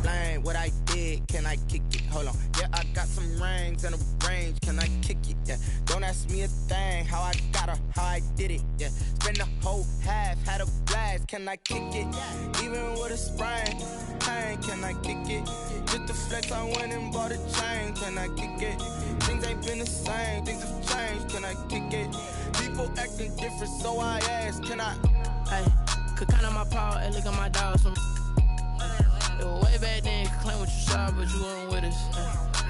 explain what I did? Can I kick it? Hold on. Yeah, I got some rings and a range. Can I kick it? Yeah. Don't ask me a thing. How I got her, how I did it. Yeah. Spend the whole half, had a blast. Can I kick it? Even with a sprain, pain. Can I kick it? Just the flex, I went and bought a chain. Can I kick it? Things ain't been the same. Things have changed. Can I kick it? People acting different, so I ask. Can I? Hey, could count on my power. Hey, look at my dogs. It was way back then, could claim what you saw, but you weren't with us.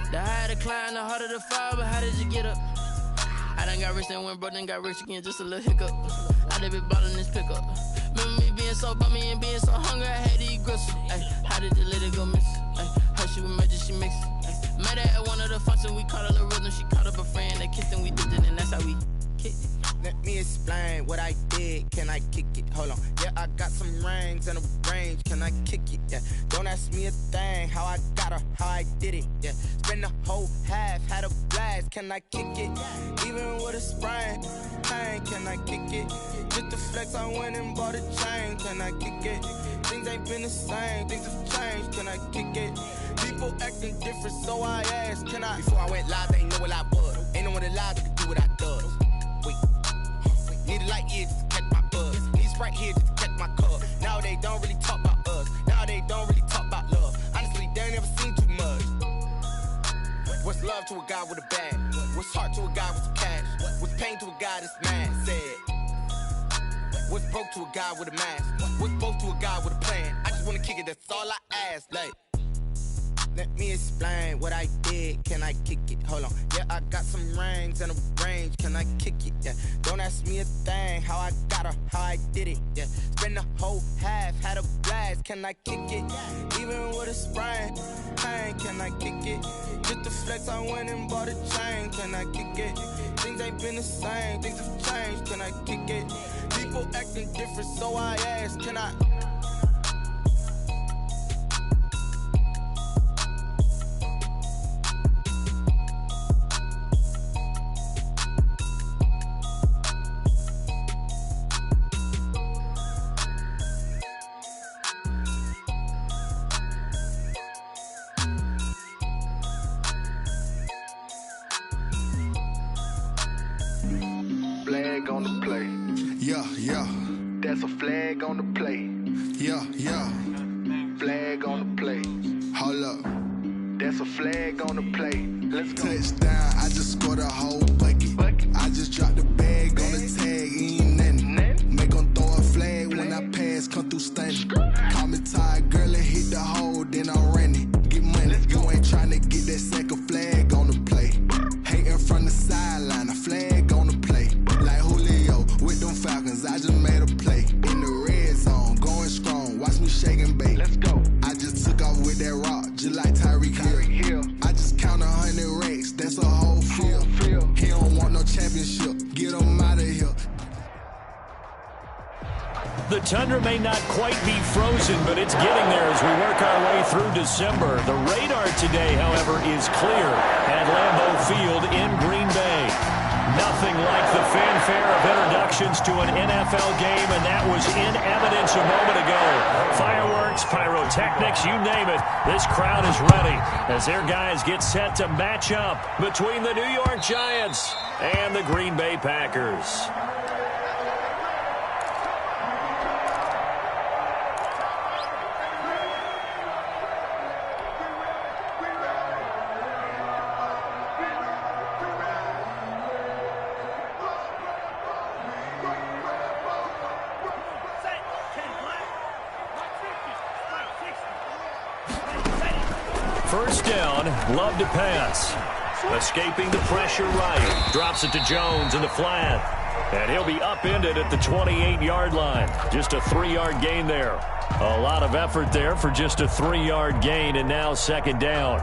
The higher the climb, the harder the fall, but how did you get up? I done got rich and went broke, then got rich again, just a little hiccup. I done been ballin' this pickup. Remember me being so bummy and being so hungry, I had to eat gristle. Ay, how did you let it go miss? Ay, her she was major, she mixed. Ay, met her at one of the functions, we caught a little rhythm, she caught up a friend, they kissed and we did it, and that's how we kicked it. Let me explain what I did. Can I kick it? Hold on. Yeah, I got some rings and a range. Can I kick it? Yeah. Don't ask me a thing. How I got her, how I did it. Yeah. Spend the whole half, had a blast. Can I kick it? Even with a sprain, pain. Can I kick it? Just the flex, I went and bought a chain. Can I kick it? Things ain't been the same. Things have changed. Can I kick it? People acting different, so I ask. Can I? Before I went live, they ain't know what I was. Ain't no one alive that could do what I does. Wait. Need a light here just to catch my buzz. Need Sprite here just to catch my cup. Now they don't really talk about us. Now they don't really talk about love. Honestly, they ain't never seen too much. What's love to a guy with a bag? What's heart to a guy with some cash? What's pain to a guy that's mad? Said. What's broke to a guy with a mask? What's both to a guy with a plan? I just wanna kick it, that's all I ask. Like, let me explain what I did. Can I kick it? Hold on. Yeah, I got some rings and a range. Can I kick it? Yeah. Don't ask me a thing. How I got her, how I did it. Yeah. Spend the whole half, had a blast. Can I kick it? Even with a sprain, pain. Can I kick it? Just the flex, I went and bought a chain. Can I kick it? Things ain't been the same. Things have changed. Can I kick it? People acting different, so I ask. Can I? Flag on the play. Yeah, yeah. That's a flag on the play. Yeah, yeah. Flag on the play. Hold up. That's a flag on the play. Let's go. Touchdown, I just scored a whole bucket. I just dropped the bag on the tag, ain't nothing. Make 'em throw a flag when I pass, come through stunning. Call me tired, girl, and hit the hole, then I'm running. Get money, you ain't tryna get that second flag on the play. Hating from the sideline, a flag on the play. Like Julio with them Falcons, I just made a play. In the red zone, going strong, watch me shake and bake. Let's go. I just took off with that rock, just like Tyreek Hill. I just count 100 racks, that's a whole field. He don't want no championship, get him out of here. The tundra may not quite be frozen, but it's getting there as we work our way through December. The radar today, however, is clear at Lambeau Field in Green Bay. Nothing like the fanfare of introductions to an NFL game, and that was in evidence a moment ago. Fireworks, pyrotechnics, you name it. This crowd is ready as their guys get set to match up between the New York Giants and the Green Bay Packers. First down, Love to pass. Escaping the pressure right. Drops it to Jones in the flat. And he'll be upended at the 28-yard line. Just a 3-yard gain there. A lot of effort there for just a 3-yard gain, and now second down.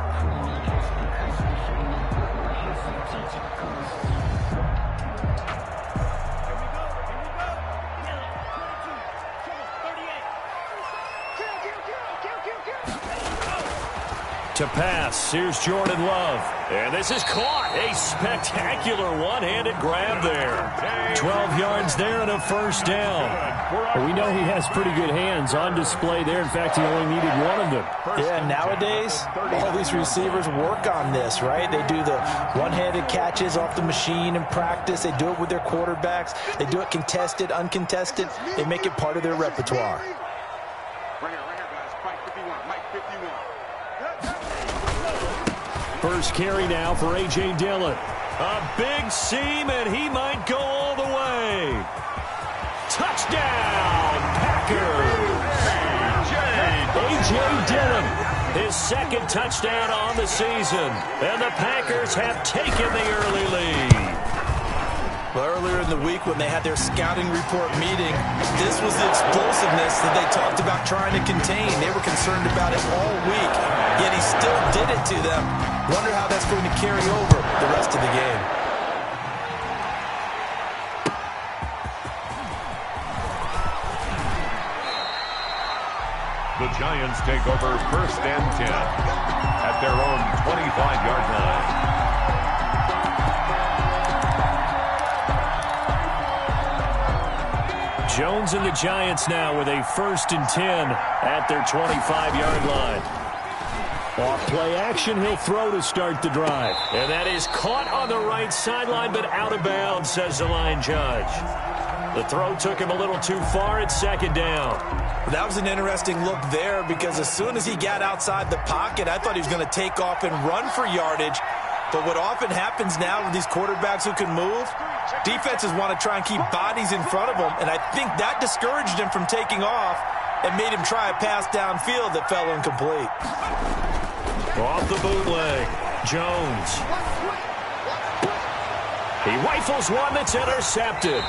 To pass, here's Jordan Love. And this is caught. A spectacular one-handed grab there. 12 yards there and a first down. Well, we know he has pretty good hands on display there. In fact, he only needed one of them. Yeah, nowadays, all these receivers work on this, right? They do the one-handed catches off the machine in practice. They do it with their quarterbacks. They do it contested, uncontested. They make it part of their repertoire. First carry now for A.J. Dillon. A big seam, and he might go all the way. Touchdown, Packers! A.J. Dillon, his second touchdown on the season. And the Packers have taken the early lead. Well, earlier in the week when they had their scouting report meeting, this was the explosiveness that they talked about trying to contain. They were concerned about it all week, yet he still did it to them. Wonder how that's going to carry over the rest of the game. The Giants take over 1st and 10 at their own 25-yard line. Jones and the Giants now with a 1st and 10 at their 25-yard line. Off play action, he'll throw to start the drive. And that is caught on the right sideline, but out of bounds, says the line judge. The throw took him a little too far at 2nd down. That was an interesting look there because as soon as he got outside the pocket, I thought he was going to take off and run for yardage. But what often happens now with these quarterbacks who can move, defenses want to try and keep bodies in front of them, and I think that discouraged him from taking off and made him try a pass downfield that fell incomplete. Off the bootleg, Jones. He rifles one that's intercepted.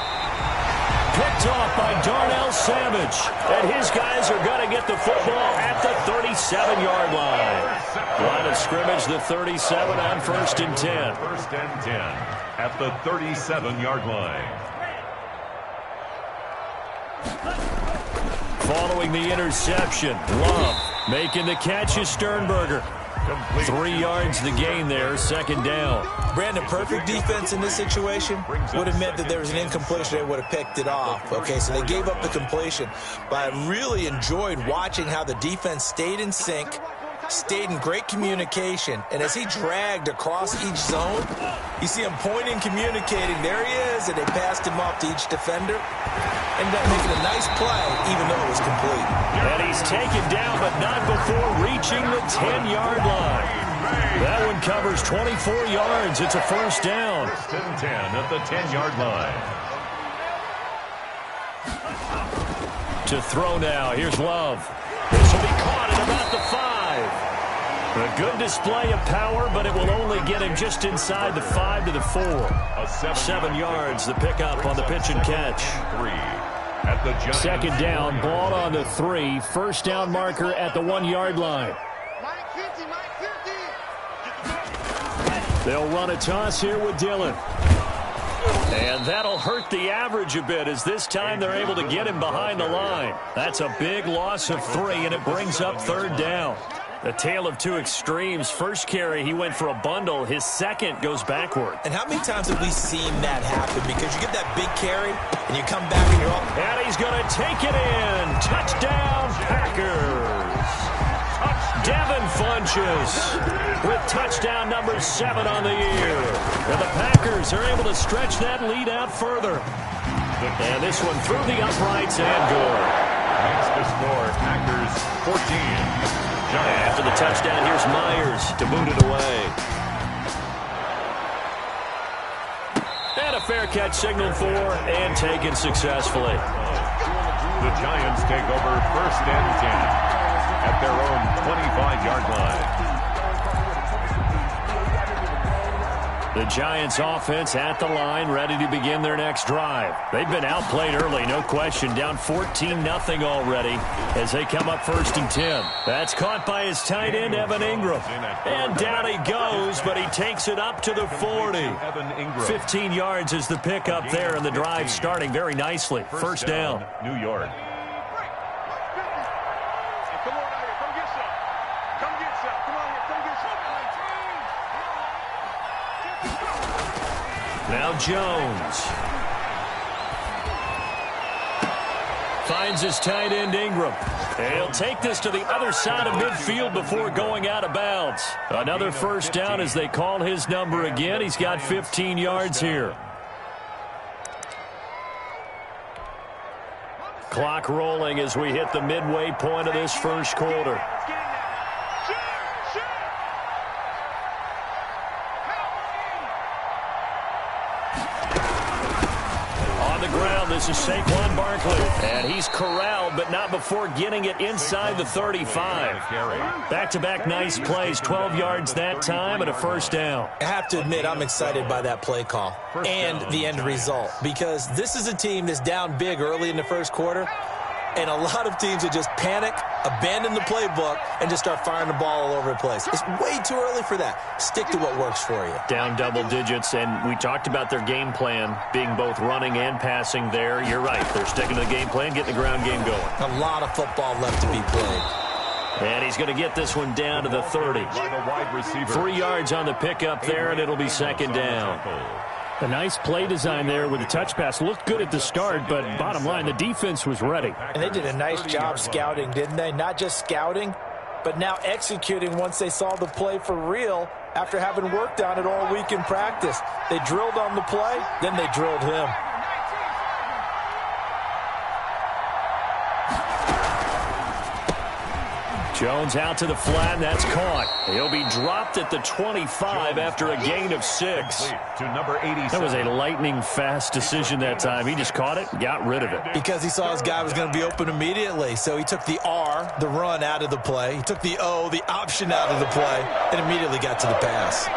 Picked off by Darnell Savage. And his guys are going to get the football at the 37-yard line. Line of scrimmage, the 37 on 1st and 10. 1st and 10 at the 37-yard line. Following the interception, Love making the catch is Sternberger. 3 yards the gain there, 2nd down. Brandon, perfect defense in this situation would have meant that there was an incompletion. They would have picked it off. Okay, so they gave up the completion. But I really enjoyed watching how the defense stayed in sync, stayed in great communication, and as he dragged across each zone, you see him pointing, communicating. There he is, and they passed him off to each defender. Ended up making a nice play, even though it was complete. And he's taken down, but not before reaching the 10-yard line. That one covers 24 yards. It's a 1st down. 1st and 10 at the 10-yard line. To throw now. Here's Love. This will be caught at about the 5. A good display of power, but it will only get him just inside the 5 to the 4. 7 yards, the pickup on the pitch and catch. 3 at the Giants. 2nd down, ball on the 3. 1st down marker at the 1-yard line. They'll run a toss here with Dillon. And that'll hurt the average a bit as this time they're able to get him behind the line. That's a big loss of 3, and it brings up 3rd down. A tale of two extremes. First carry, he went for a bundle. His second goes backward. And how many times have we seen that happen? Because you get that big carry, and you come back and you're off. And he's going to take it in. Touchdown, Packers. Devin Funchess with touchdown number 7 on the year. And the Packers are able to stretch that lead out further. And this one through the uprights and good. Makes the score Packers 14. After the touchdown, here's Myers to boot it away. And a fair catch signaled for and taken successfully. The Giants take over 1st and 10 at their own 25-yard line. The Giants offense at the line, ready to begin their next drive. They've been outplayed early, no question. Down 14-0 already as they come up 1st and 10. That's caught by his tight end, Evan Ingram. And down he goes, but he takes it up to the 40. 15 yards is the pickup there, and the drive starting very nicely. 1st down. New York. Now Jones. Finds his tight end Ingram. And he'll take this to the other side of midfield before going out of bounds. Another first down as they call his number again. He's got 15 yards here. Clock rolling as we hit the midway point of this first quarter. This is Saquon Barkley, and he's corralled, but not before getting it inside the 35. Back-to-back nice plays, 12 yards that time, and a first down. I have to admit, I'm excited by that play call and the end result, because this is a team that's down big early in the first quarter, and a lot of teams that just panic, abandon the playbook, and just start firing the ball all over the place. It's way too early for that. Stick to what works for you. Down double digits, and we talked about their game plan being both running and passing there. You're right. They're sticking to the game plan, getting the ground game going. A lot of football left to be played. And he's going to get this one down to the 30. 3 yards on the pickup there, and it'll be second down. A nice play design there with the touch pass. Looked good at the start, but bottom line, the defense was ready. And they did a nice job scouting, didn't they? Not just scouting, but now executing once they saw the play for real after having worked on it all week in practice. They drilled on the play, then they drilled him. Jones out to the flat, and that's caught. He'll be dropped at the 25 after a gain of 6. That was a lightning-fast decision that time. He just caught it, got rid of it. Because he saw his guy was going to be open immediately, so he took the R, the run, out of the play. He took the O, the option, out of the play, and immediately got to the pass.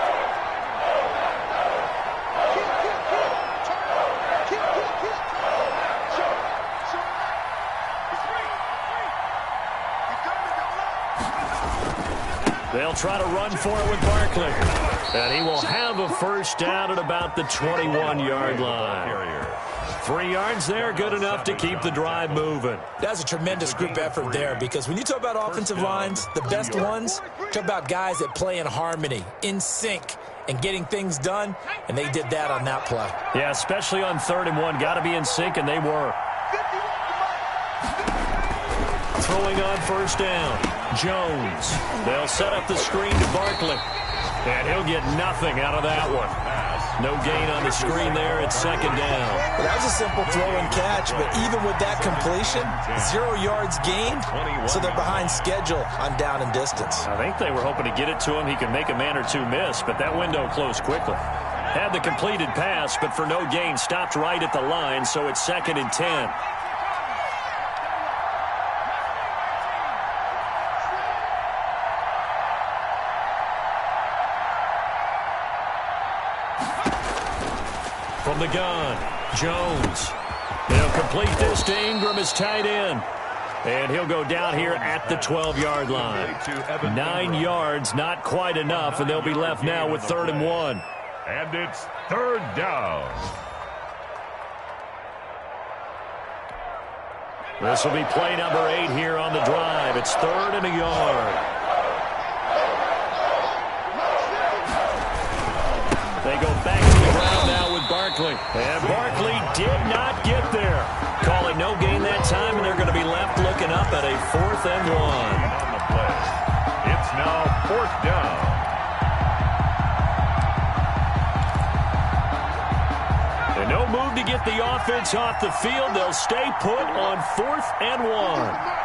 They'll try to run for it with Barkley. And he will have a first down at about the 21-yard line. 3 yards there, good enough to keep the drive moving. That's a tremendous group effort there, because when you talk about offensive lines, the best ones, talk about guys that play in harmony, in sync, and getting things done, and they did that on that play. Yeah, especially on 3rd and 1. Got to be in sync, and they were. Throwing on first down, Jones. They'll set up the screen to Barkley, and he'll get nothing out of that one. No gain on the screen there. It's second down. Well, that was a simple throw and catch, but even with that completion, 0 yards gained, so they're behind schedule on down and distance. I think they were hoping to get it to him. He could make a man or two miss, but that window closed quickly. Had the completed pass, but for no gain, stopped right at the line, so it's 2nd and 10. From the gun, Jones. They'll complete this to Ingram as tight end. And he'll go down here at the 12-yard line. 9 yards, not quite enough, and they'll be left now with 3rd and 1. And it's 3rd down. This will be play number 8 here on the drive. It's 3rd and a yard. They go back to the ground now with Barkley. And Barkley did not get there. Call it no gain that time, and they're going to be left looking up at a 4th and 1. On the play. It's now 4th down. And no move to get the offense off the field. They'll stay put on 4th and 1.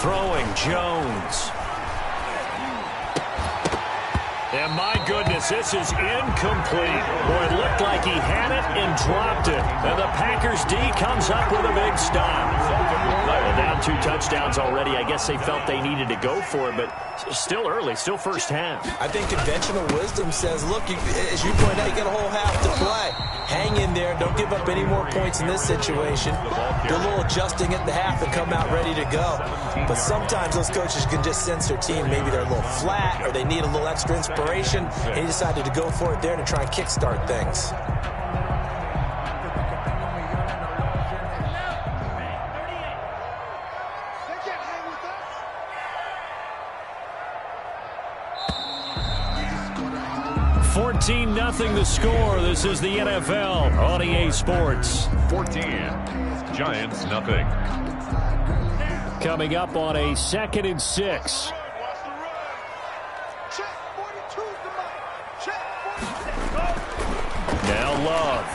Throwing, Jones. And my goodness, this is incomplete. Boy, it looked like he had it and dropped it. And the Packers D comes up with a big stop. Well, down 2 touchdowns already. I guess they felt they needed to go for it, but still early, still first half. I think conventional wisdom says, look, as you point out, you got a whole half to play. Hang in there. Don't give up any more points in this situation. Do a little adjusting at the half and come out ready to go. But sometimes those coaches can just sense their team. Maybe they're a little flat or they need a little extra inspiration. And he decided to go for it there to try and kickstart things. 14-0 the score. This is the NFL on EA Sports. 14, Giants nothing. Coming up on a 2nd and 6. Now Love.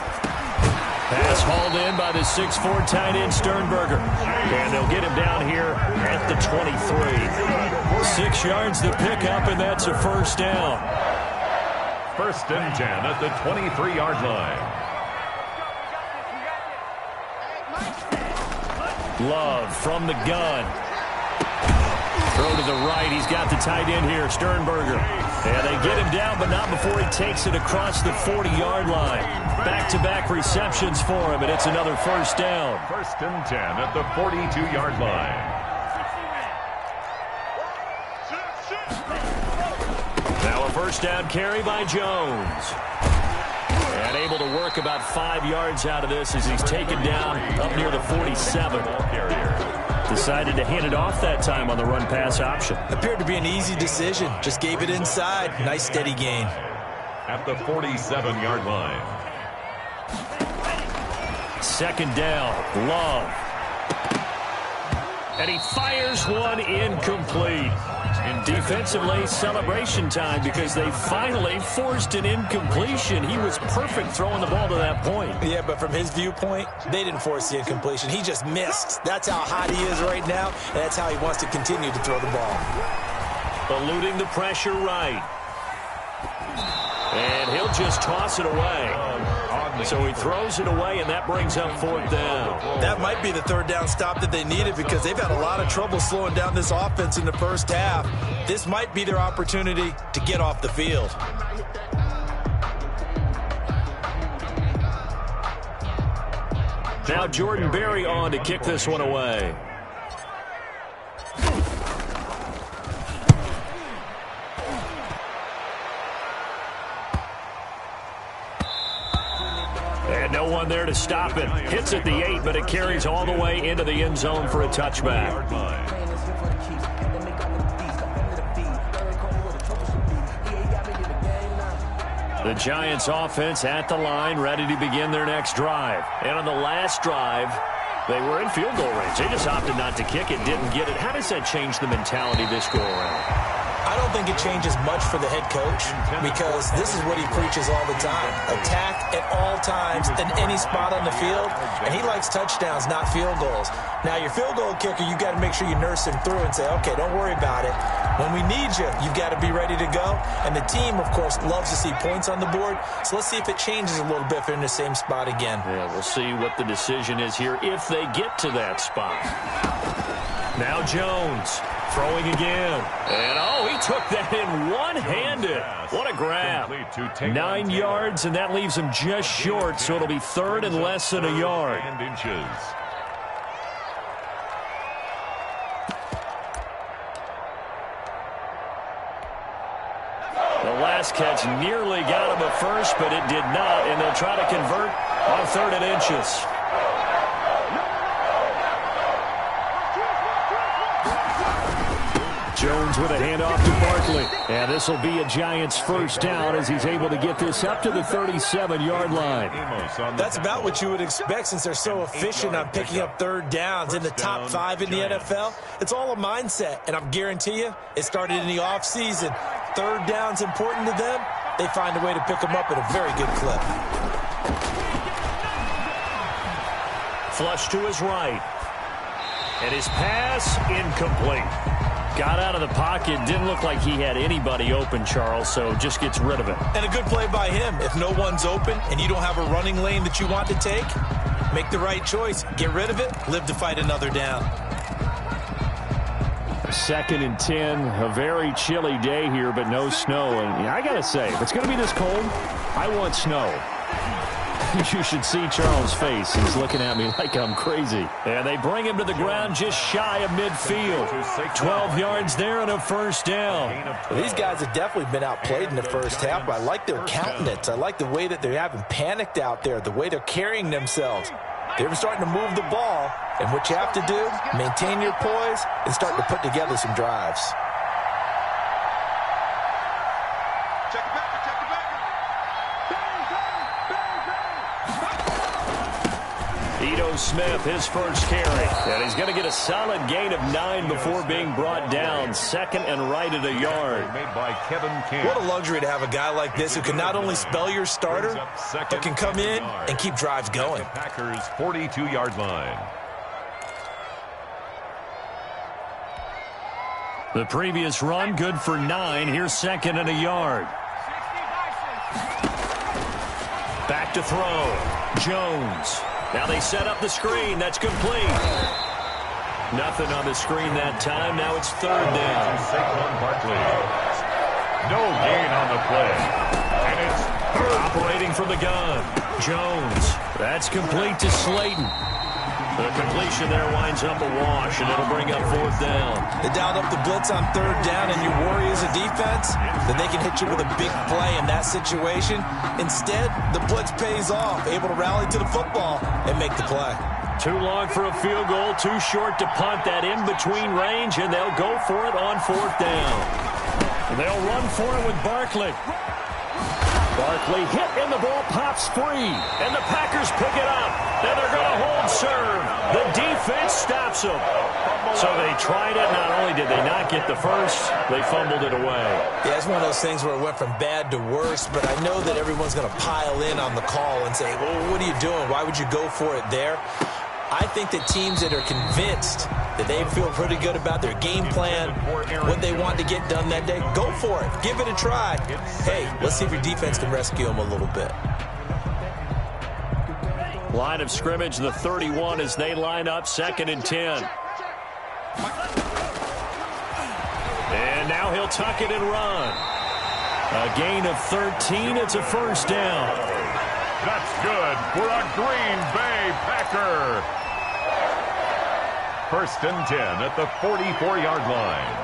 Pass hauled in by the 6'4" tight end Sternberger. And they'll get him down here at the 23. 6 yards to pick up, and that's a first down. 1st and 10 at the 23-yard line. Love from the gun. Throw to the right. He's got the tight end here, Sternberger. And they get him down, but not before he takes it across the 40-yard line. Back-to-back receptions for him, and it's another first down. 1st and 10 at the 42-yard line. Now a first down carry by Jones. And able to work about 5 yards out of this as he's taken down up near the 47. Decided to hand it off that time on the run-pass option. Appeared to be an easy decision. Just gave it inside. Nice steady gain. At the 47-yard line. 2nd down, Love. And he fires one incomplete. And defensively, celebration time because they finally forced an incompletion. He was perfect throwing the ball to that point. Yeah, but from his viewpoint, they didn't force the incompletion. He just missed. That's how hot he is right now, and that's how he wants to continue to throw the ball. Eluding the pressure right. And he'll just toss it away. So he throws it away, and that brings up 4th down. That might be the 3rd down stop that they needed because they've had a lot of trouble slowing down this offense in the first half. This might be their opportunity to get off the field. Now Jordan Berry on to kick this one away. And no one there to stop it. Hits at the 8, but it carries all the way into the end zone for a touchback. The Giants offense at the line, ready to begin their next drive. And on the last drive, they were in field goal range. They just opted not to kick it, didn't get it. How does that change the mentality this go around? I don't think it changes much for the head coach because this is what he preaches all the time. Attack at all times in any spot on the field, and he likes touchdowns, not field goals. Now, your field goal kicker, you've got to make sure you nurse him through and say, okay, don't worry about it. When we need you, you've got to be ready to go. And the team, of course, loves to see points on the board, so let's see if it changes a little bit if they're in the same spot again. Yeah, we'll see what the decision is here if they get to that spot. Now Jones. Throwing again. And, oh, he took that in one-handed. What a grab. 9 yards, and that leaves him just short, so it'll be 3rd and less than a yard. The last catch nearly got him a first, but it did not, and they'll try to convert on 3rd and inches. Jones with a handoff to Barkley. And this will be a Giants first down as he's able to get this up to the 37-yard line. That's about what you would expect since they're so efficient on picking up 3rd downs in the top 5 in the NFL. It's all a mindset, and I guarantee you it started in the offseason. 3rd down's important to them. They find a way to pick them up at a very good clip. Flush to his right. And his pass incomplete. Got out of the pocket. Didn't look like he had anybody open, Charles, so just gets rid of it. And a good play by him. If no one's open and you don't have a running lane that you want to take, make the right choice. Get rid of it. Live to fight another down. 2nd and 10. A very chilly day here, but no snow. And yeah, I got to say, if it's going to be this cold, I want snow. You should see Charles' face. He's looking at me like I'm crazy. And they bring him to the ground just shy of midfield. 12 yards there and a first down. Well, these guys have definitely been outplayed in the first half, but I like their countenance. I like the way that they haven't panicked out there, the way they're carrying themselves. They're starting to move the ball, and what you have to do, maintain your poise and start to put together some drives. Check it back. Ito Smith, his first carry. And he's going to get a solid gain of 9 before being brought down. Second and right at a yard. Made by Kevin King. What a luxury to have a guy like this who can not only spell your starter, but can come in and keep drives going. Packers 42-yard line. The previous run, good for 9. Here's second and a yard. Back to throw. Jones. Now they set up the screen. That's complete. Nothing on the screen that time. Now it's third down. Saquon Barkley. No gain on the play. And it's operating from the gun. Jones. That's complete to Slayton. The completion there winds up a wash, and it'll bring up fourth down. They dialed up the blitz on third down, and you worry as a defense that they can hit you with a big play in that situation. Instead, the blitz pays off, able to rally to the football and make the play. Too long for a field goal, too short to punt. That in-between range, and they'll go for it on fourth down. They'll run for it with Barkley. Barkley hit, and the ball pops free. And the Packers pick it up. And they're going to hold serve. The defense stops them. So they tried it. Not only did they not get the first, they fumbled it away. Yeah, it's one of those things where it went from bad to worse, but I know that everyone's going to pile in on the call and say, well, what are you doing? Why would you go for it there? I think that teams that are convinced that they feel pretty good about their game plan, what they want to get done that day, go for it. Give it a try. Hey, let's see if your defense can rescue them a little bit. Line of scrimmage, the 31 as they line up, second and 10. And now he'll tuck it and run. A gain of 13. It's a first down. That's good for a Green Bay Packer. First and 10 at the 44-yard line.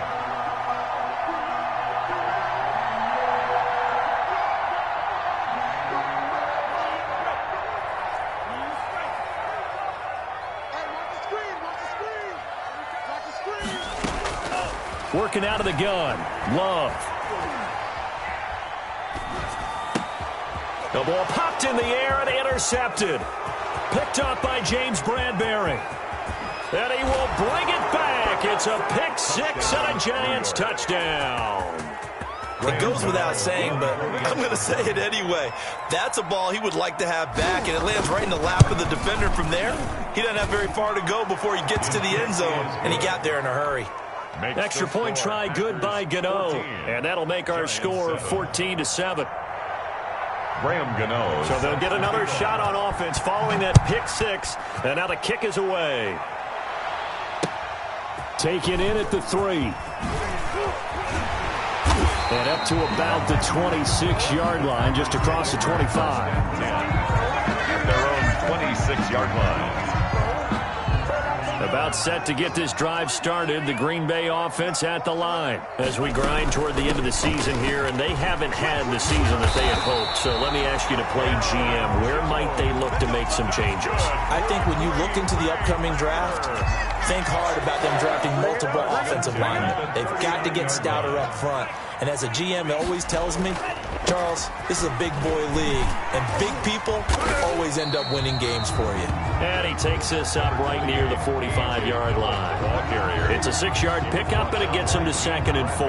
Working out of the gun. Love. The ball popped in the air and intercepted. Picked up by James Bradbury. And he will bring it back. It's a pick six and a Giants touchdown. It goes without saying, but I'm going to say it anyway. That's a ball he would like to have back, and it lands right in the lap of the defender from there. He doesn't have very far to go before he gets to the end zone, and he got there in a hurry. Extra point try good by Gano. And that'll make our score 14-7. Graham Gano. So they'll get another shot on offense following that pick six. And now the kick is away. Taken in at the 3. And up to about the 26-yard line, just across the 25. At their own 26-yard line. About set to get this drive started. The Green Bay offense at the line as we grind toward the end of the season here, and they haven't had the season that they had hoped. So let me ask you to play GM. Where might they look to make some changes? I think when you look into the upcoming draft, think hard about them drafting multiple offensive linemen. They've got to get stouter up front. And as a GM always tells me, Charles, this is a big boy league, and big people always end up winning games for you. And he takes this up right near the 45-yard line. It's a 6-yard pickup, and it gets him to second and 4.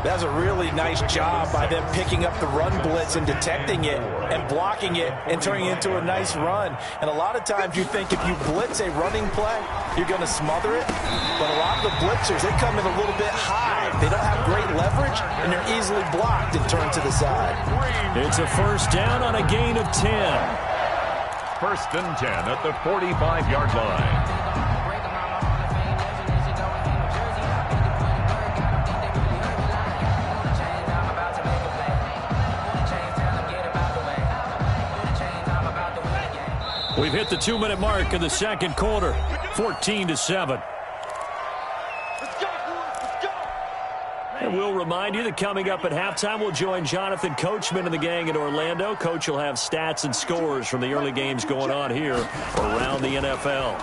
That's a really nice job by them picking up the run blitz and detecting it and blocking it and turning it into a nice run. And a lot of times you think if you blitz a running play, you're going to smother it. But a lot of the blitzers, they come in a little bit high. They don't have great leverage, and they're easily blocked and turned to the side. It's a first down on a gain of 10. First and 10 at the 45-yard line. We've hit the 2-minute mark in the second quarter. 14-7. And we'll remind you that coming up at halftime, we'll join Jonathan Coachman and the gang in Orlando. Coach will have stats and scores from the early games going on here around the NFL.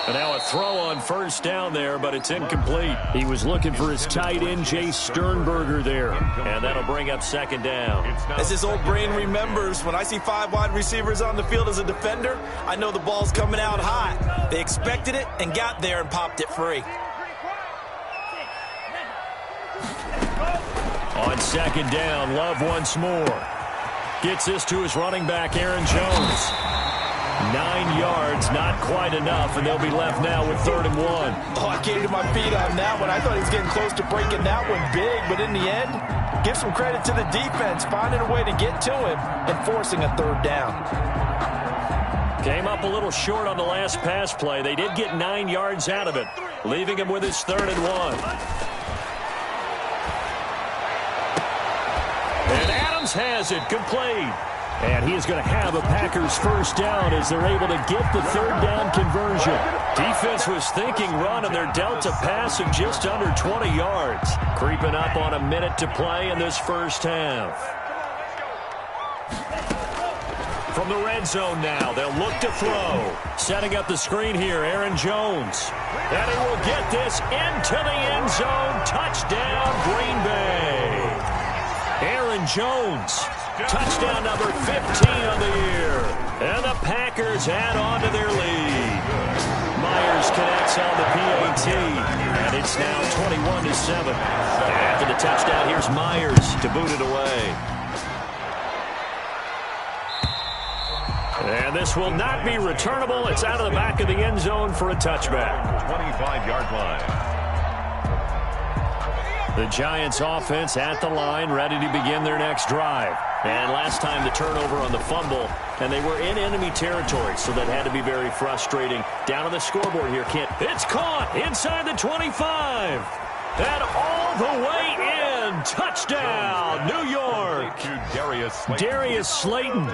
And now a throw on first down there, but it's incomplete. He was looking for his tight end, Jay Sternberger there. And that'll bring up second down. As his old brain remembers, when I see 5 wide receivers on the field as a defender, I know the ball's coming out hot. They expected it and got there and popped it free. On second down, Love once more. Gets this to his running back, Aaron Jones. 9 yards, not quite enough, and they'll be left now with 3rd and 1. Oh, I came to my feet on that one. I thought he was getting close to breaking that one big, but in the end, give some credit to the defense, finding a way to get to him and forcing a 3rd down. Came up a little short on the last pass play. They did get 9 yards out of it, leaving him with his 3rd and 1. And Adams has it, complete. And he is going to have a Packers first down as they're able to get the 3rd down conversion. Defense was thinking run, and they're dealt a pass of just under 20 yards. Creeping up on a minute to play in this first half. From the red zone now, they'll look to throw. Setting up the screen here, Aaron Jones. And he will get this into the end zone. Touchdown, Green Bay. Aaron Jones. Touchdown number 15 on the year. And the Packers add on to their lead. Myers connects on the PAT. And it's now 21-7. After the touchdown, here's Myers to boot it away. And this will not be returnable. It's out of the back of the end zone for a touchback. 25-yard line. The Giants offense at the line, ready to begin their next drive. And last time the turnover on the fumble, and they were in enemy territory, so that had to be very frustrating. Down on the scoreboard here, Kent. It's caught inside the 25. And all the way in. Touchdown, New York. Darius Slayton,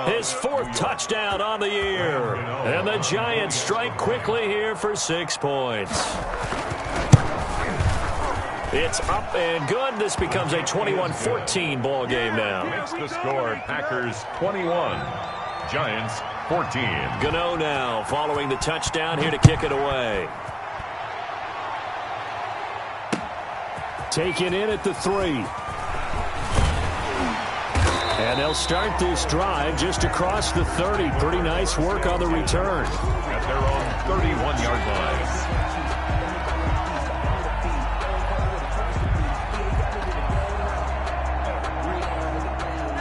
his 4th touchdown on the year. And the Giants strike quickly here for 6 points. It's up and good. This becomes a 21-14 ball game now. Makes the score Packers 21, Giants 14. Gano now following the touchdown here to kick it away. Taken in at the 3. And they'll start this drive just across the 30. Pretty nice work on the return. At their own 31-yard line.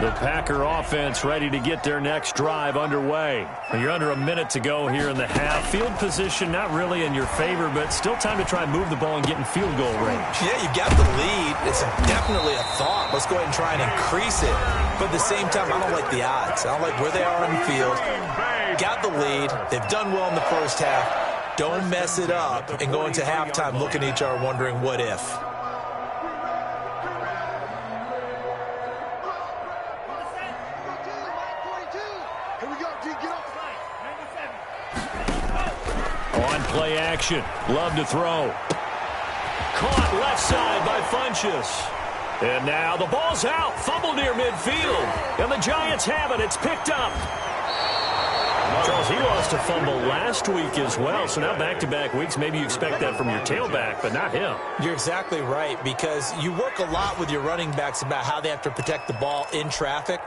The Packer offense ready to get their next drive underway. You're under a minute to go here in the half. Field position not really in your favor, but still time to try and move the ball and get in field goal range. Yeah, you've got the lead. It's definitely a thought. Let's go ahead and try and increase it. But at the same time, I don't like the odds. I don't like where they are on the field. Got the lead. They've done well in the first half. Don't mess it up and go into halftime looking at each other wondering what if. Play action. Love to throw. Caught left side by Funchess. And now the ball's out. Fumble near midfield. And the Giants have it. It's picked up. Charles, he lost a fumble last week as well. So now back-to-back weeks, maybe you expect that from your tailback, but not him. You're exactly right, because you work a lot with your running backs about how they have to protect the ball in traffic.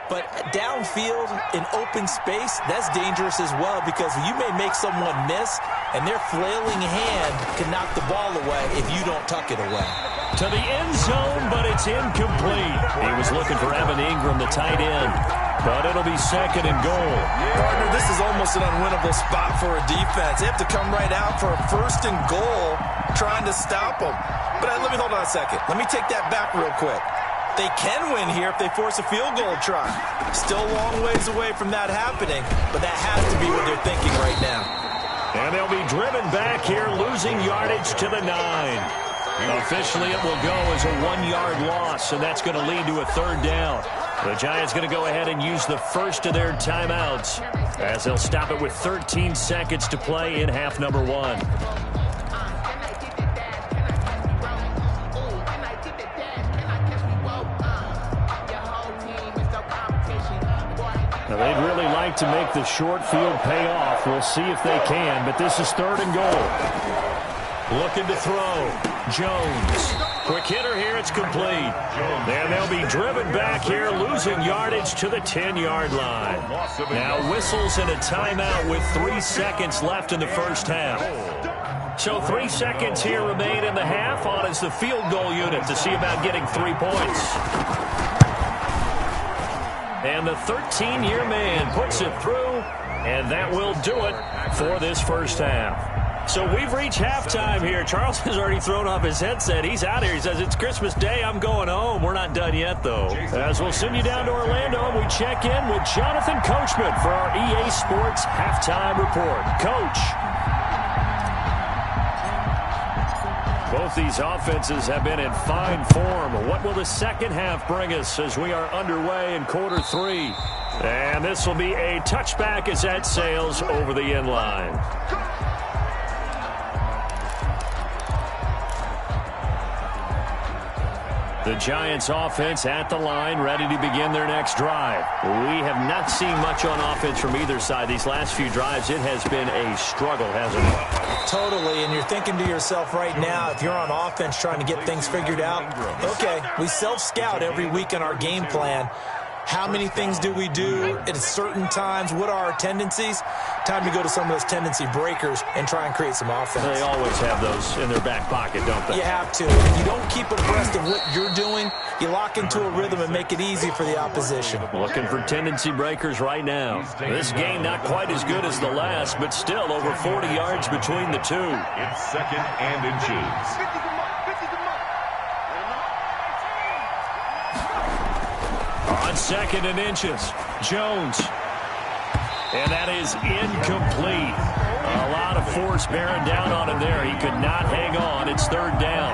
But downfield in open space, that's dangerous as well, because you may make someone miss, and their flailing hand can knock the ball away if you don't tuck it away. To the end zone, but it's incomplete. He was looking for Evan Ingram, the tight end, but it'll be 2nd and goal. Partner, this is almost an unwinnable spot for a defense. They have to come right out for a 1st and goal trying to stop them. But let me hold on a second. Let me take that back real quick. They can win here if they force a field goal try. Still a long ways away from that happening, but that has to be what they're thinking right now. And they'll be driven back here, losing yardage to the 9. Officially, it will go as a 1-yard loss, and that's going to lead to a 3rd down. The Giants going to go ahead and use the first of their timeouts, as they'll stop it with 13 seconds to play in half number 1. Now, they'd really like to make the short field pay off. We'll see if they can, but this is 3rd and goal. Looking to throw. Jones. Quick hitter here. It's complete. And they'll be driven back here, losing yardage to the 10-yard line. Now whistles and a timeout with 3 seconds left in the first half. So 3 seconds here remain in the half. On is the field goal unit to see about getting 3 points. And the 13-year man puts it through, and that will do it for this first half. So we've reached halftime here. Charles has already thrown off his headset. He's out here. He says, it's Christmas Day. I'm going home. We're not done yet, though. As we'll send you down to Orlando, and we check in with Jonathan Coachman for our EA Sports Halftime Report. Coach. Both these offenses have been in fine form. What will the second half bring us as we are underway in quarter 3? And this will be a touchback as that sails over the end line. The Giants offense at the line, ready to begin their next drive. We have not seen much on offense from either side. These last few drives, it has been a struggle, hasn't it? Totally, and you're thinking to yourself right now, if you're on offense trying to get things figured out, okay, we self-scout every week in our game plan. How many things do we do at certain times? What are our tendencies? Time to go to some of those tendency breakers and try and create some offense. They always have those in their back pocket, don't they? You have to. If you don't keep abreast of what you're doing, you lock into a rhythm and make it easy for the opposition. Looking for tendency breakers right now. This game not quite as good as the last, but still over 40 yards between the two. It's 2nd and inches. On 2nd and inches, Jones. And that is incomplete. A lot of force bearing down on him there. He could not hang on. It's 3rd down.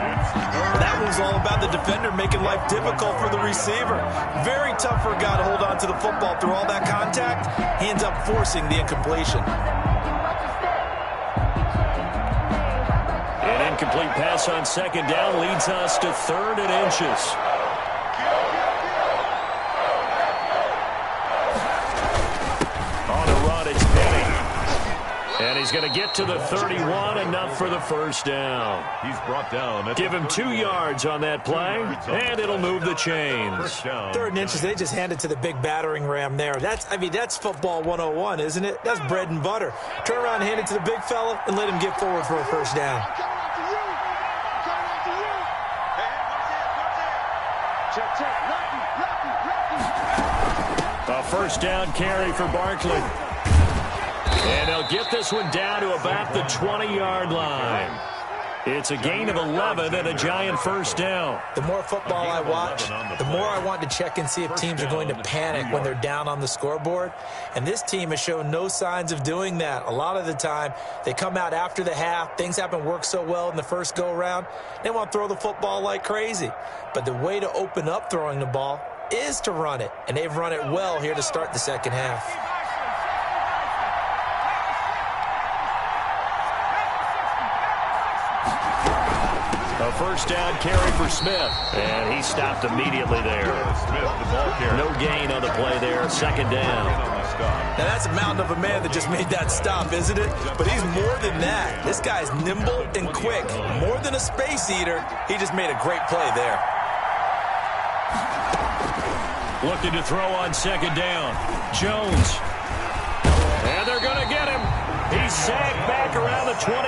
That was all about the defender making life difficult for the receiver. Very tough for a guy to hold on to the football through all that contact. He ends up forcing the incompletion. An incomplete pass on 2nd down leads us to 3rd and inches. And he's going to get to the 31, enough for the first down. He's brought down. Give him 2 yards on that play, and it'll move the chains. 3rd and inches, they just hand it to the big battering ram there. That's football 101, isn't it? That's bread and butter. Turn around and hand it to the big fella and let him get forward for a first down. A first down carry for Barkley. And they'll get this one down to about the 20-yard line. It's a gain of 11 and a Giant first down. The more football I watch, the more I want to check and see if teams are going to panic when they're down on the scoreboard. And this team has shown no signs of doing that. A lot of the time, they come out after the half. Things haven't worked so well in the first go-around. They want to throw the football like crazy. But the way to open up throwing the ball is to run it. And they've run it well here to start the second half. A first down carry for Smith, and he stopped immediately there. No gain on the play there, 2nd down. Now that's a mountain of a man that just made that stop, isn't it? But he's more than that. This guy's nimble and quick. More than a space eater, he just made a great play there. Looking to throw on 2nd down. Jones. And they're going to get him. He's sagged back around the 28.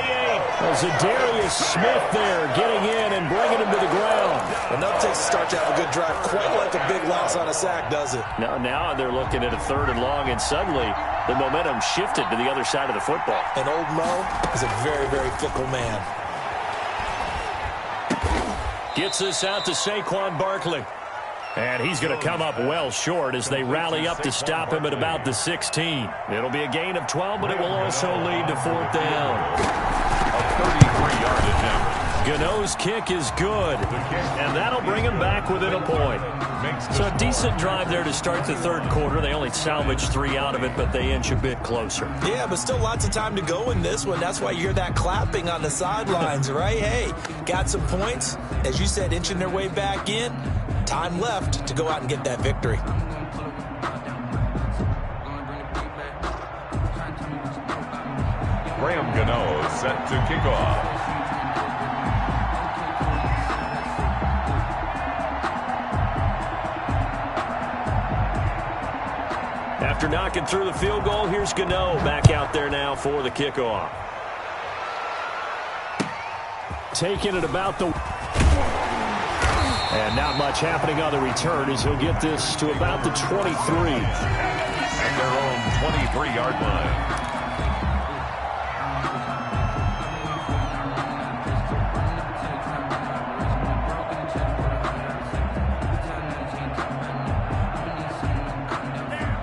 Zadarius Smith there getting in and bringing him to the ground. Enough takes to start to have a good drive. Quite like a big loss on a sack, does it? Now they're looking at a 3rd and long, and suddenly the momentum shifted to the other side of the football. And old Mo is a very, very fickle man. Gets this out to Saquon Barkley. And he's going to come up well short as they rally up to stop him at about the 16. It'll be a gain of 12, but it will also lead to 4th down. A 33-yard attempt. Gano's kick is good, and that'll bring him back within a point. So a decent drive there to start the 3rd quarter. They only salvaged 3 out of it, but they inch a bit closer. Yeah, but still lots of time to go in this one. That's why you hear that clapping on the sidelines, right? Hey, got some points. As you said, inching their way back in. Time left to go out and get that victory. Graham Gano set to kick off. After knocking through the field goal, here's Gano back out there now for the kickoff. Taking it about the... And not much happening on the return as he'll get this to about the 23. At their own 23-yard line.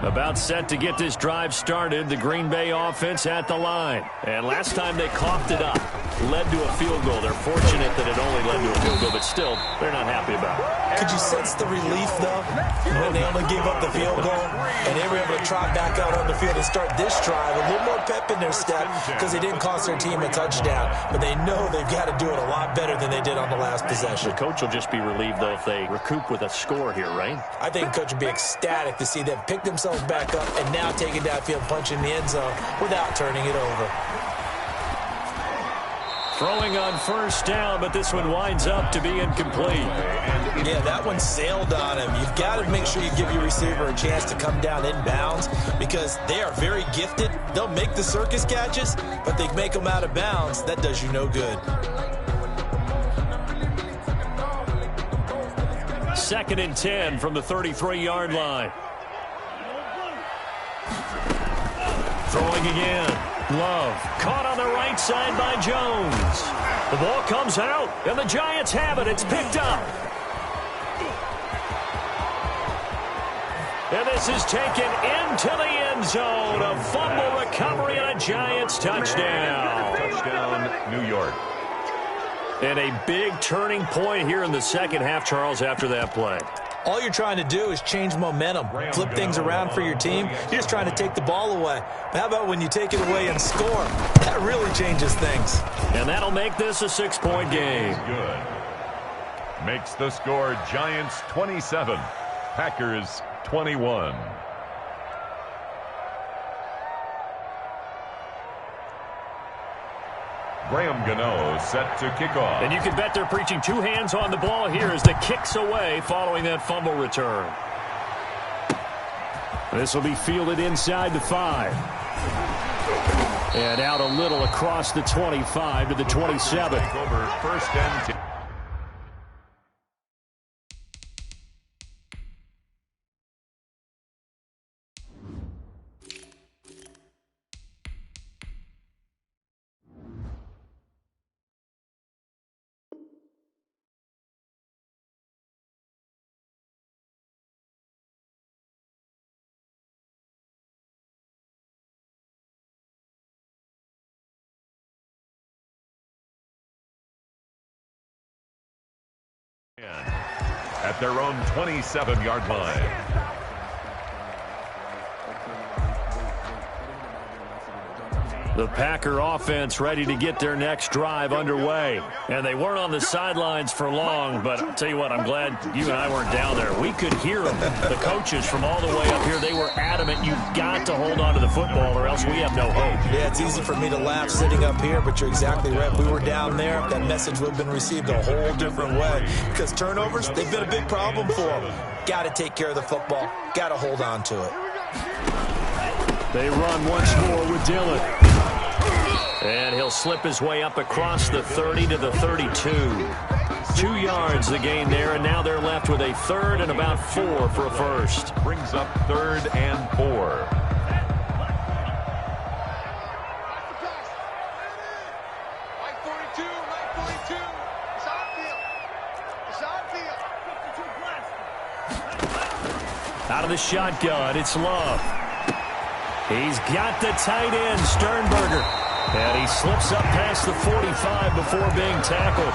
About set to get this drive started, the Green Bay offense at the line. And last time they coughed it up, led to a field goal. They're fortunate that it only led to a field goal, but still, they're not happy about it. Could you sense the relief, though, when they only gave up the field goal and they were able to trot back out on the field and start this drive, a little more pep in their step because they didn't cost their team a touchdown, but they know they've got to do it a lot better than they did on the last possession. The coach will just be relieved, though, if they recoup with a score here, right? I think the coach would be ecstatic to see them pick themselves back up and now take it downfield, punch in the end zone without turning it over. Throwing on first down, but this one winds up to be incomplete. Yeah, that one sailed on him. You've got to make sure you give your receiver a chance to come down inbounds because they are very gifted. They'll make the circus catches, but they make them out of bounds. That does you no good. 2nd and 10 from the 33-yard line. Throwing again. Love caught on the right side by Jones. The ball comes out, and the Giants have it. It's picked up. And this is taken into the end zone. A fumble recovery and a Giants touchdown. Touchdown, New York. And a big turning point here in the second half, Charles, after that play. All you're trying to do is change momentum, flip things around for your team. You're just trying to take the ball away. But how about when you take it away and score? That really changes things. And that'll make this a 6-point game. Good. Makes the score Giants 27, Packers 21. Graham Gano set to kick off. And you can bet they're preaching two hands on the ball here as the kick's away following that fumble return. This will be fielded inside the 5. And out a little across the 25 to the 27. Over 1st and 10. At their own 27-yard line. The Packer offense ready to get their next drive underway. And they weren't on the sidelines for long, but I'll tell you what, I'm glad you and I weren't down there. We could hear them. The coaches from all the way up here, they were adamant, you've got to hold on to the football or else we have no hope. Yeah, it's easy for me to laugh sitting up here, but you're exactly right. If we were down there, that message would have been received a whole different way. Because turnovers, they've been a big problem for them. Got to take care of the football. Got to hold on to it. They run once more with Dillon. And he'll slip his way up across the 30 to the 32. 2 yards the gain there, and now they're left with a 3rd and about 4 for a first. Brings up 3rd and 4. Out of the shotgun, it's Love. He's got the tight end, Sternberger. And he slips up past the 45 before being tackled.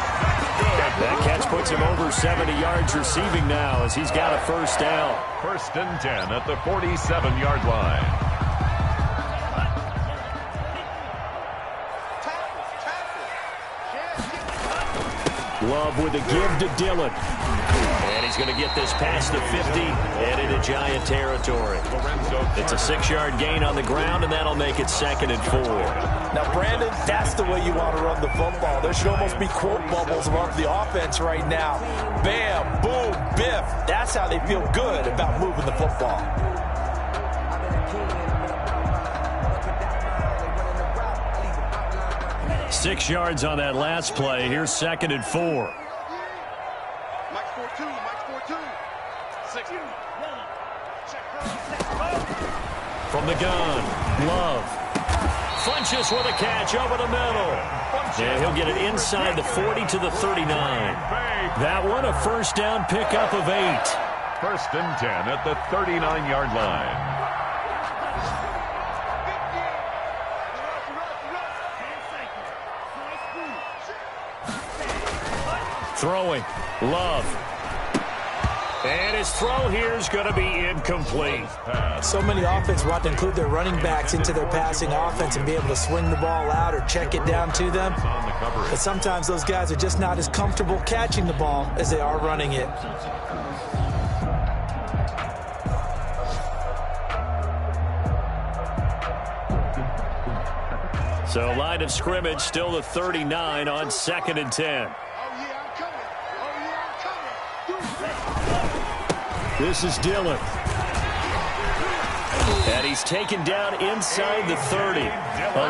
That catch puts him over 70 yards receiving now as he's got a first down. 1st and 10 at the 47-yard line. Love with a give to Dillon. And he's going to get this past the 50 and into Giant territory. It's a 6-yard gain on the ground, and that'll make it 2nd and 4. Now, Brandon, that's the way you want to run the football. There should almost be quote bubbles above the offense right now. Bam, boom, biff. That's how they feel good about moving the football. Six yards on that last play. Here's 2nd and 4. From the gun, Love. Funches with a catch over the middle. Yeah, he'll get it inside the 40 to the 39. That one, a first down pickup of 8. 1st and 10 at the 39-yard line. Throwing, Love. And his throw here is going to be incomplete. So many offenses want to include their running backs into their passing offense and be able to swing the ball out or check it down to them. But sometimes those guys are just not as comfortable catching the ball as they are running it. So line of scrimmage still the 39 on 2nd and 10. This is Dillon. And he's taken down inside the 30.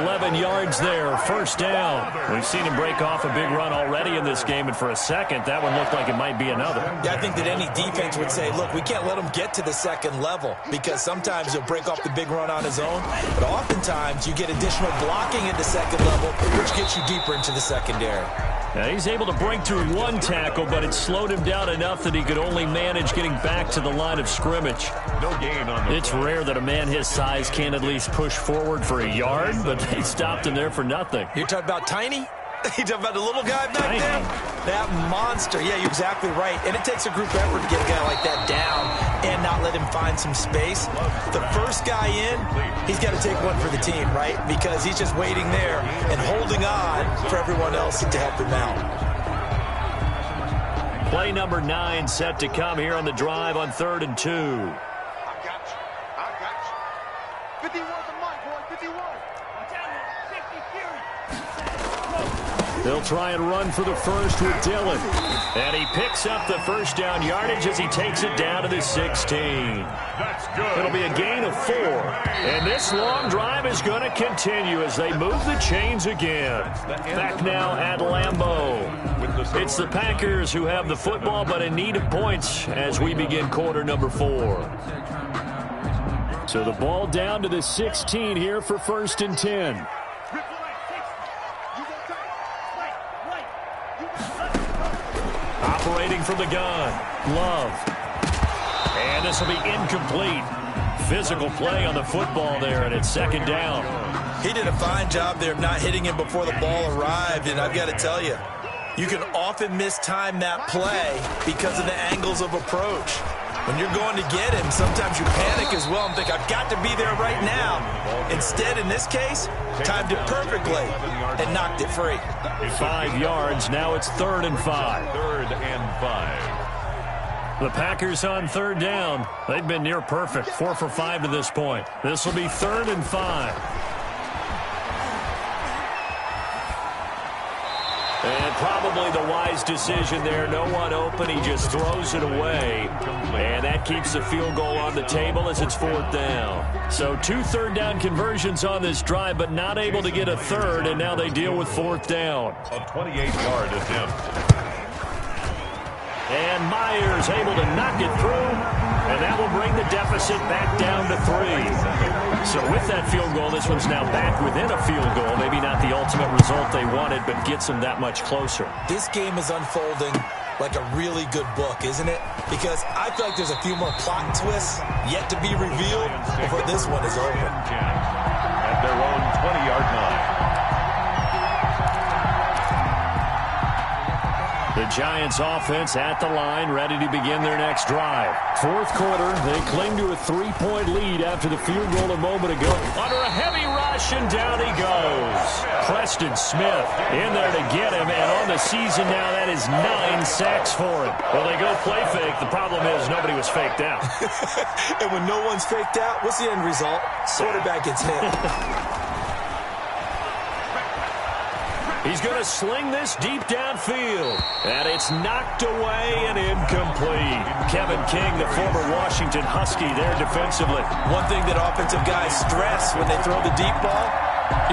11 yards there, first down. We've seen him break off a big run already in this game, and for a second, that one looked like it might be another. Yeah, I think that any defense would say, look, we can't let him get to the 2nd level, because sometimes he'll break off the big run on his own, but oftentimes you get additional blocking at the 2nd level, which gets you deeper into the secondary. Now he's able to break through one tackle, but it slowed him down enough that he could only manage getting back to the line of scrimmage. No gain on the It's rare that a man his size can't at least push forward for a yard, but they stopped him there for nothing. You're talking about Tiny? You're talking about the little guy back Tiny. there? That monster. Yeah, you're exactly right. And it takes a group effort to get a guy like that down and not let him find some space. The first guy in, he's got to take one for the team, right? Because he's just waiting there and holding on for everyone else to help him out. Play number 9 set to come here on the drive on 3rd and 2. I got you. 51's the mic, boy. 51. They'll try and run for the first with Dillon. And he picks up the first down yardage as he takes it down to the 16. That's good. It'll be a gain of 4. And this long drive is going to continue as they move the chains again. Back now at Lambeau. It's the Packers who have the football but in need of points as we begin quarter number 4. So the ball down to the 16 here for 1st and 10. Operating from the gun, Love. And this will be incomplete. Physical play on the football there, and it's 2nd down. He did a fine job there of not hitting him before the ball arrived, and I've got to tell you, you can often mistime that play because of the angles of approach. When you're going to get him, sometimes you panic as well and think, I've got to be there right now. Instead, in this case, timed it perfectly and knocked it free. 5 yards. Now it's 3rd and 5. 3rd and 5. The Packers on 3rd down. They've been near perfect. 4 for 5 to this point. This will be 3rd and 5. And probably the wise decision there. No one open. He just throws it away. And that keeps the field goal on the table as it's 4th down. So 2 3rd down conversions on this drive, but not able to get a 3rd, and now they deal with 4th down. A 28-yard attempt. And Myers able to knock it through, and that will bring the deficit back down to 3. So with that field goal, this one's now back within a field goal. Maybe not the ultimate result they wanted, but gets them that much closer. This game is unfolding like a really good book, isn't it? Because I feel like there's a few more plot twists yet to be revealed before this one is over. At their own 20-yard line. The Giants offense at the line, ready to begin their next drive. Fourth quarter, they cling to a 3-point lead after the field goal a moment ago. Under a heavy rush, and down he goes. Preston Smith in there to get him, and on the season now, that is 9 sacks for him. Well, they go play fake. The problem is nobody was faked out. And when no one's faked out, what's the end result? Quarterback gets hit. He's going to sling this deep downfield. And it's knocked away and incomplete. Kevin King, the former Washington Husky, there defensively. One thing that offensive guys stress when they throw the deep ball,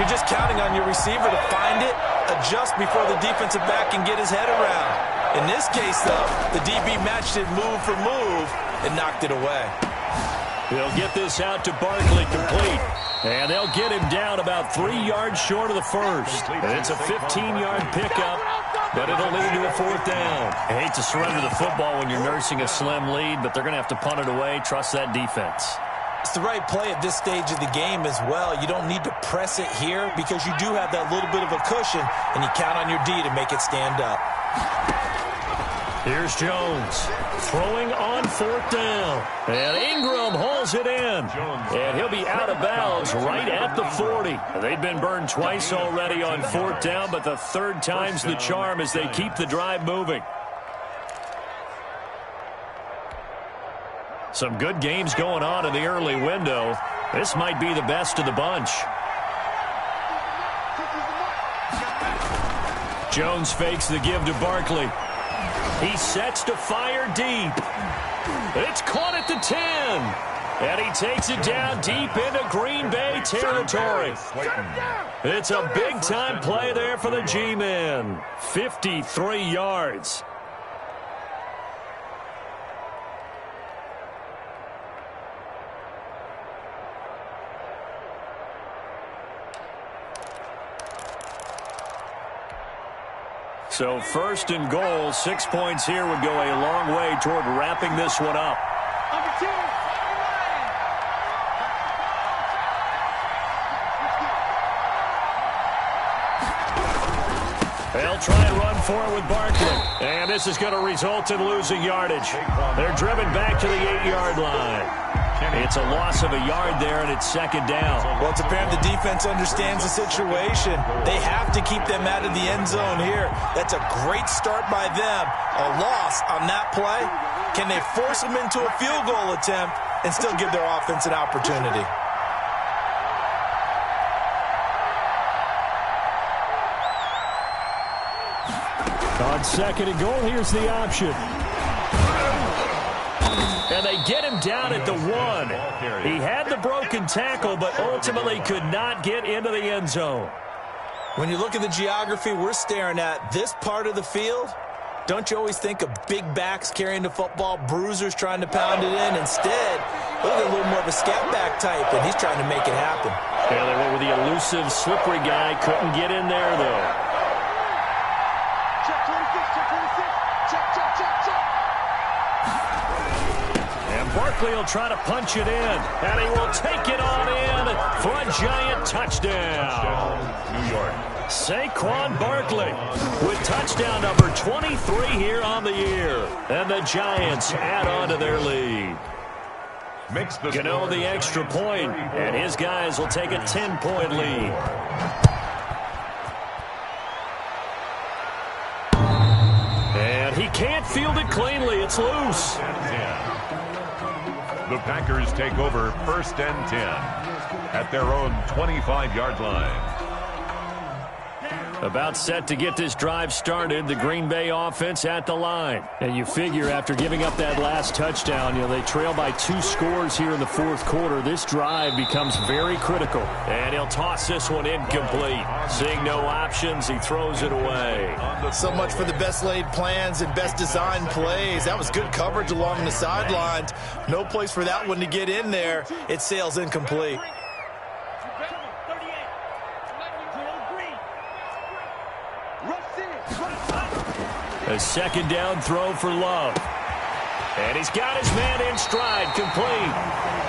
you're just counting on your receiver to find it, adjust before the defensive back can get his head around. In this case, though, the DB matched it move for move and knocked it away. They'll get this out to Barkley, complete. And they'll get him down about 3 yards short of the first. And it's a 15-yard pickup, but it'll lead to a fourth down. I hate to surrender the football when you're nursing a slim lead, but they're going to have to punt it away. Trust that defense. It's the right play at this stage of the game as well. You don't need to press it here because you do have that little bit of a cushion, and you count on your D to make it stand up. Here's Jones throwing on fourth down. And Ingram hauls it in. And he'll be out of bounds right at the 40. They've been burned twice already on fourth down, but the third time's the charm as they keep the drive moving. Some good games going on in the early window. This might be the best of the bunch. Jones fakes the give to Barkley. He sets to fire deep. It's caught at the 10. And he takes it down deep into Green Bay territory. It's a big-time play there for the G-Men. 53 yards. So first and goal, 6 points here would go a long way toward wrapping this one up. They'll try and run for it with Barkley. And this is going to result in losing yardage. They're driven back to the 8-yard line. It's a loss of a yard there, and it's second down. Well, it's apparent the defense understands the situation. They have to keep them out of the end zone here. That's a great start by them. A loss on that play. Can they force them into a field goal attempt and still give their offense an opportunity? On second and goal, here's the option. And they get him down at the 1. He had the broken tackle, but ultimately could not get into the end zone. When you look at the geography we're staring at, this part of the field, don't you always think of big backs carrying the football, bruisers trying to pound it in? Instead, look at a little more of a scat back type, and he's trying to make it happen. Yeah, they went with the elusive, slippery guy. Couldn't get in there, though. Barkley will try to punch it in, and he will take it on in for a Giant touchdown. New York. Saquon Barkley with touchdown number 23 here on the year. And the Giants add on to their lead. Gano the extra point, and his guys will take a 10-point lead. And he can't field it cleanly. It's loose. The Packers take over first and 10 at their own 25-yard line. About set to get this drive started, the Green Bay offense at the line. And you figure after giving up that last touchdown, they trail by 2 scores here in the fourth quarter. This drive becomes very critical. And he'll toss this one incomplete. Seeing no options, he throws it away. So much for the best laid plans and best designed plays. That was good coverage along the sidelines. No place for that one to get in there. It sails incomplete. A second down throw for Love. And he's got his man in stride, complete.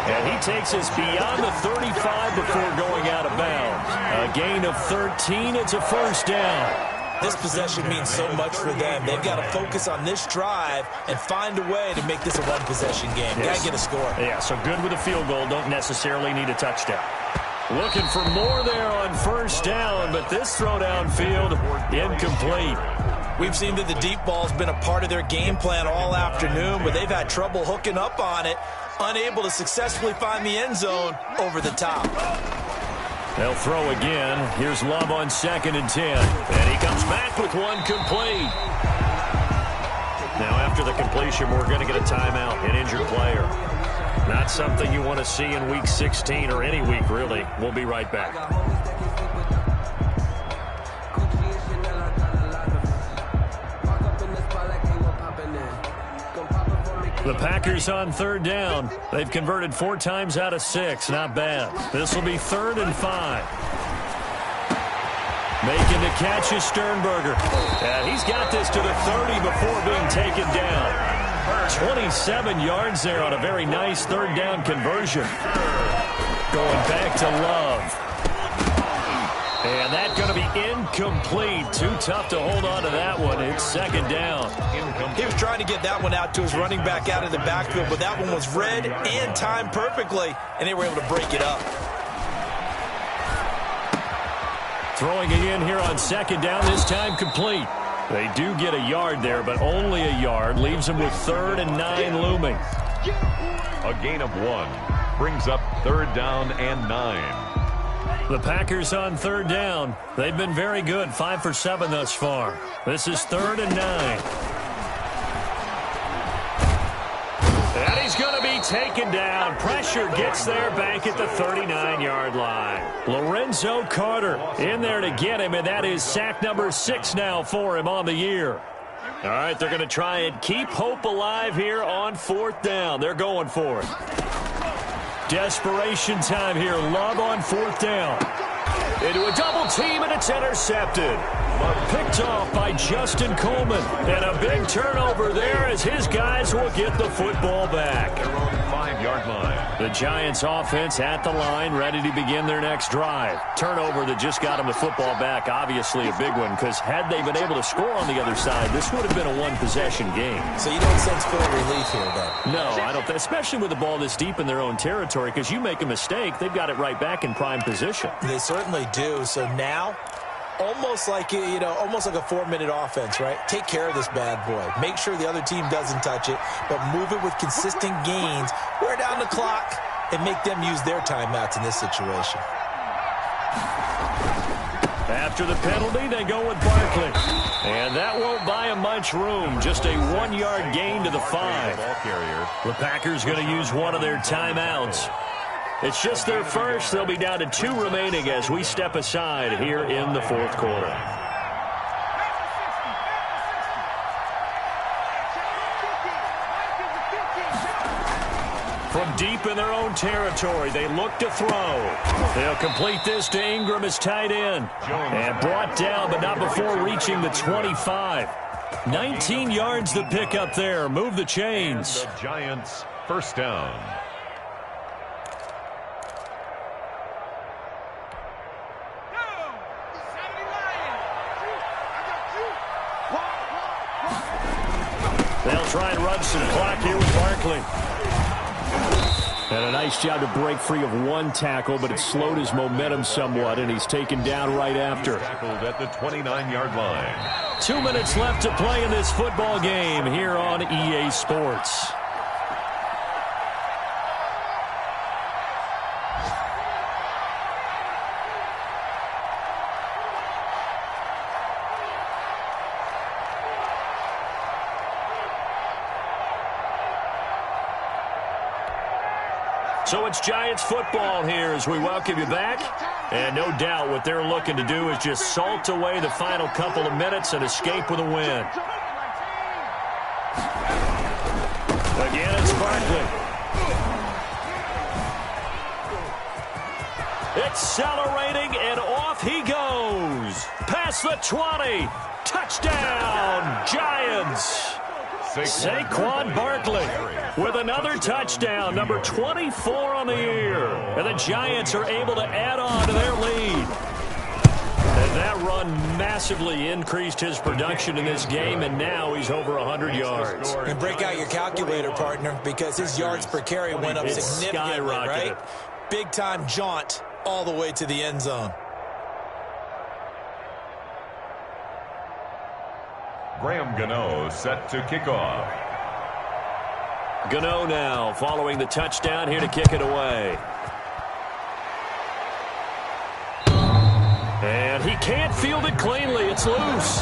And he takes us beyond the 35 before going out of bounds. A gain of 13, it's a first down. This possession means so much for them. They've got to focus on this drive and find a way to make this a one-possession game. Got to get a score. Yeah, so good with a field goal. Don't necessarily need a touchdown. Looking for more there on first down, but this throw downfield incomplete. We've seen that the deep ball's been a part of their game plan all afternoon, but they've had trouble hooking up on it, unable to successfully find the end zone over the top. They'll throw again. Here's Love on 2nd and 10. And he comes back with one complete. Now after the completion, we're going to get a timeout, an injured player. Not something you want to see in Week 16 or any week, really. We'll be right back. The Packers on 3rd down. They've converted 4 times out of 6. Not bad. This will be 3rd and 5. Making the catch is Sternberger. And he's got this to the 30 before being taken down. 27 yards there on a very nice 3rd down conversion. Going back to Love. And that's going to be incomplete. Too tough to hold on to that one. It's 2nd down. He was trying to get that one out to his running back out of the backfield, but that one was read and timed perfectly, and they were able to break it up. Throwing again here on 2nd down, this time complete. They do get a yard there, but only a yard. Leaves them with 3rd and 9 looming. A gain of 1 brings up 3rd down and 9. The Packers on 3rd down. They've been very good, 5 for 7 thus far. This is 3rd and 9. And he's going to be taken down. Pressure gets there back at the 39-yard line. Lorenzo Carter in there to get him, and that is sack number 6 now for him on the year. All right, they're going to try and keep hope alive here on 4th down. They're going for it. Desperation time here. Love on 4th down. Into a double team, and it's intercepted. Picked off by Justin Coleman. And a big turnover there as his guys will get the football back. 5-yard line. The Giants offense at the line, ready to begin their next drive. Turnover that just got them the football back, obviously a big one, because had they been able to score on the other side, this would have been a one-possession game. So you don't sense full relief here, though? No, I don't, especially with the ball this deep in their own territory, because you make a mistake, they've got it right back in prime position. They certainly do. So now, almost like a 4-minute offense, right? Take care of this bad boy. Make sure the other team doesn't touch it, but move it with consistent gains. Wear down the clock and make them use their timeouts in this situation. After the penalty, they go with Barkley. And that won't buy him much room. Just a 1-yard gain to the 5. The Packers going to use one of their timeouts. It's just their first. They'll be down to 2 remaining as we step aside here in the 4th quarter. From deep in their own territory, they look to throw. They'll complete this to Ingram as tight end. And brought down, but not before reaching the 25. 19 yards to pick up there. Move the chains. The Giants, 1st down. They'll try and run some clock here with Barkley. And a nice job to break free of one tackle, but it slowed his momentum somewhat, and he's taken down right after. Tackled at the 29-yard line. 2 minutes left to play in this football game here on EA Sports. So it's Giants football here as we welcome you back. And no doubt what they're looking to do is just salt away the final couple of minutes and escape with a win. Again, it's Barkley. Accelerating, and off he goes. Past the 20. Touchdown, Giants. Saquon Barkley with another touchdown, number 24 on the year. And the Giants are able to add on to their lead. And that run massively increased his production in this game, and now he's over 100 yards. And break out your calculator, partner, because his yards per carry went up significantly, right? Big-time jaunt all the way to the end zone. Graham Gano set to kick off. Gano now following the touchdown here to kick it away. And he can't field it cleanly. It's loose.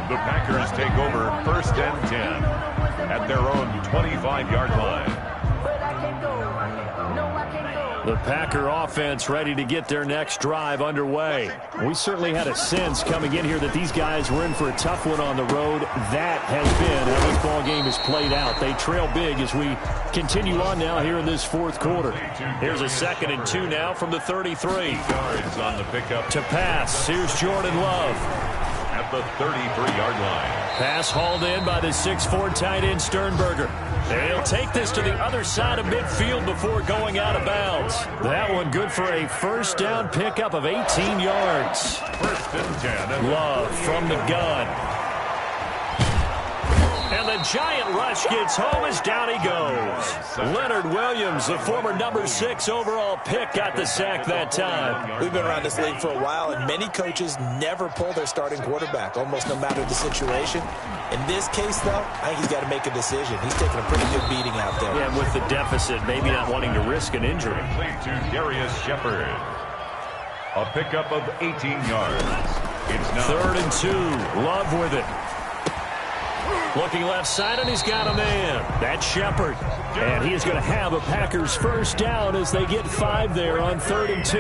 The Packers take over 1st and 10 at their own 25-yard line. The Packer offense ready to get their next drive underway. We certainly had a sense coming in here that these guys were in for a tough one on the road. That has been how this ball game has played out. They trail big as we continue on now here in this fourth quarter. Here's a 2nd and 2 now from the 33. Yards on the pickup. To pass, here's Jordan Love. At the 33-yard line. Pass hauled in by the 6'4" tight end Sternberger. And he'll take this to the other side of midfield before going out of bounds. That one good for a first down pickup of 18 yards. 1st and 10. Love from the gun. And the giant rush gets home as down he goes. Leonard Williams, the former number 6 overall pick, got the sack that time. We've been around this league for a while, and many coaches never pull their starting quarterback, almost no matter the situation. In this case, though, I think he's got to make a decision. He's taking a pretty good beating out there. Yeah, with the deficit, maybe not wanting to risk an injury. Complete to Darius Shepard. A pickup of 18 yards. It's now 3rd and 2. Love with it. Looking left side, and he's got a man. That's Shepard. And he is going to have a Packers first down as they get 5 there on 3rd and 2.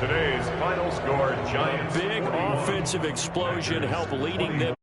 Today's final score, Giants. Big offensive explosion help leading them